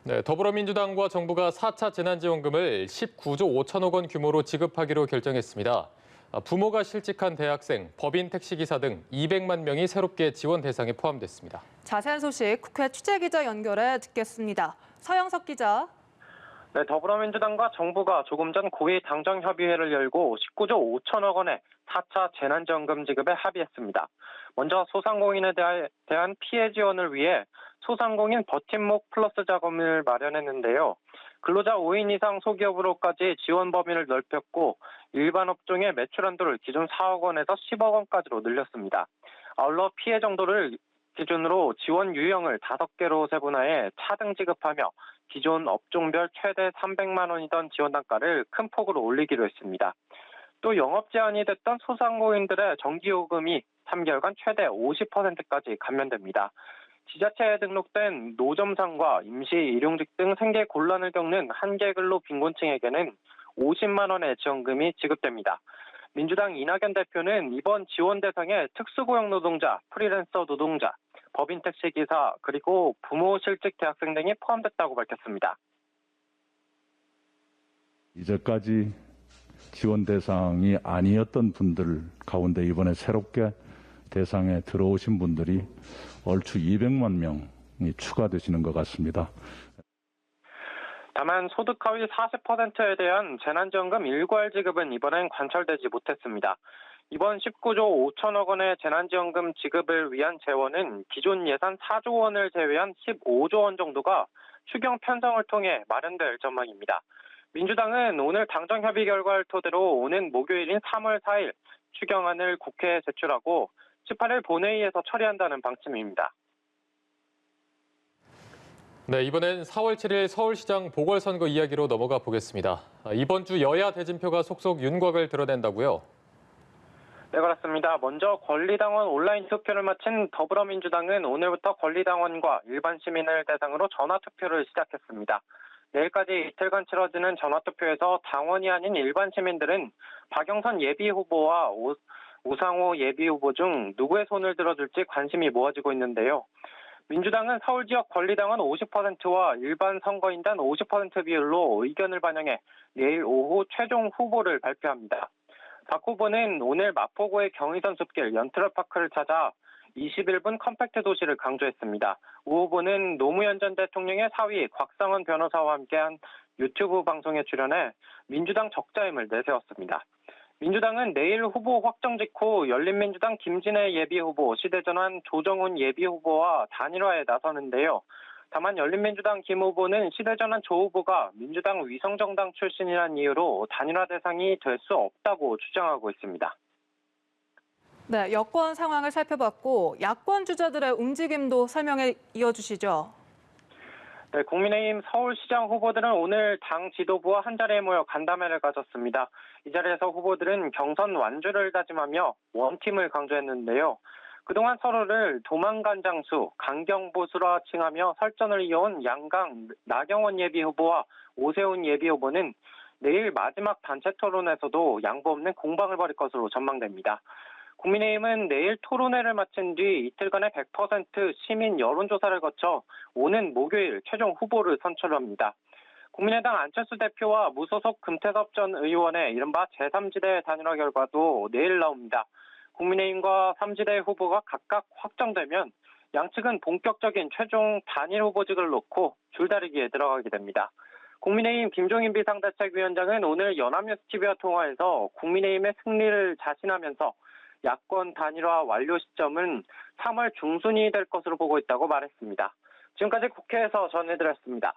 네, 더불어민주당과 정부가 4차 재난지원금을 19조 5천억 원 규모로 지급하기로 결정했습니다. 부모가 실직한 대학생, 법인 택시기사 등 200만 명이 새롭게 지원 대상에 포함됐습니다. 자세한 소식 국회 취재기자 연결해 듣겠습니다. 서영석 기자. 네, 더불어민주당과 정부가 조금 전 고위 당정협의회를 열고 19조 5천억 원의 4차 재난지원금 지급에 합의했습니다. 먼저 소상공인에 대한 피해 지원을 위해 소상공인 버팀목 플러스 자금을 마련했는데요. 근로자 5인 이상 소기업으로까지 지원 범위를 넓혔고 일반 업종의 매출 한도를 기존 4억 원에서 10억 원까지로 늘렸습니다. 아울러 피해 정도를 기준으로 지원 유형을 5개로 세분화해 차등 지급하며 기존 업종별 최대 300만 원이던 지원 단가를 큰 폭으로 올리기로 했습니다. 또 영업 제한이 됐던 소상공인들의 정기요금이 3개월간 최대 50%까지 감면됩니다. 지자체에 등록된 노점상과 임시 일용직 등 생계 곤란을 겪는 한계 근로 빈곤층에게는 50만 원의 지원금이 지급됩니다. 민주당 이낙연 대표는 이번 지원 대상에 특수고용 노동자, 프리랜서 노동자, 법인 택시기사, 그리고 부모 실직 대학생 등이 포함됐다고 밝혔습니다. 이제까지 지원 대상이 아니었던 분들 가운데 이번에 새롭게 대상에 들어오신 분들이 얼추 200만 명이 추가되시는 것 같습니다. 다만 소득 하위 40%에 대한 재난지원금 일괄 지급은 이번엔 관철되지 못했습니다. 이번 19조 5천억 원의 재난지원금 지급을 위한 재원은 기존 예산 4조 원을 제외한 15조 원 정도가 추경 편성을 통해 마련될 전망입니다. 민주당은 오늘 당정협의 결과를 토대로 오는 목요일인 3월 4일 추경안을 국회에 제출하고 18일 본회의에서 처리한다는 방침입니다. 네, 이번엔 4월 7일 서울시장 보궐선거 이야기로 넘어가 보겠습니다. 이번 주 여야 대진표가 속속 윤곽을 드러낸다고요? 네, 그렇습니다. 먼저 권리당원 온라인 투표를 마친 더불어민주당은 오늘부터 권리당원과 일반 시민을 대상으로 전화투표를 시작했습니다. 내일까지 이틀간 치러지는 전화투표에서 당원이 아닌 일반 시민들은 박영선 예비후보와 우상호 예비후보 중 누구의 손을 들어줄지 관심이 모아지고 있는데요. 민주당은 서울 지역 권리당원 50%와 일반 선거인단 50% 비율로 의견을 반영해 내일 오후 최종 후보를 발표합니다. 박 후보는 오늘 마포구의 경의선 숲길 연트럴파크를 찾아 21분 컴팩트 도시를 강조했습니다. 우 후보는 노무현 전 대통령의 사위 곽상원 변호사와 함께한 유튜브 방송에 출연해 민주당 적자임을 내세웠습니다. 민주당은 내일 후보 확정 직후 열린민주당 김진애 예비후보, 시대전환 조정훈 예비후보와 단일화에 나서는데요. 다만 열린민주당 김 후보는 시대전환 조 후보가 민주당 위성정당 출신이라는 이유로 단일화 대상이 될 수 없다고 주장하고 있습니다. 네, 여권 상황을 살펴봤고 야권 주자들의 움직임도 설명해 이어주시죠. 네, 국민의힘 서울시장 후보들은 오늘 당 지도부와 한자리에 모여 간담회를 가졌습니다. 이 자리에서 후보들은 경선 완주를 다짐하며 원팀을 강조했는데요. 그동안 서로를 도망간 장수, 강경보수라 칭하며 설전을 이어온 양강, 나경원 예비후보와 오세훈 예비후보는 내일 마지막 단체 토론에서도 양보 없는 공방을 벌일 것으로 전망됩니다. 국민의힘은 내일 토론회를 마친 뒤 이틀간의 100% 시민 여론조사를 거쳐 오는 목요일 최종 후보를 선출합니다. 국민의당 안철수 대표와 무소속 금태섭 전 의원의 이른바 제3지대 단일화 결과도 내일 나옵니다. 국민의힘과 3지대 후보가 각각 확정되면 양측은 본격적인 최종 단일 후보직을 놓고 줄다리기에 들어가게 됩니다. 국민의힘 김종인 비상대책위원장은 오늘 연합뉴스TV와 통화해서 국민의힘의 승리를 자신하면서 야권 단일화 완료 시점은 3월 중순이 될 것으로 보고 있다고 말했습니다. 지금까지 국회에서 전해드렸습니다.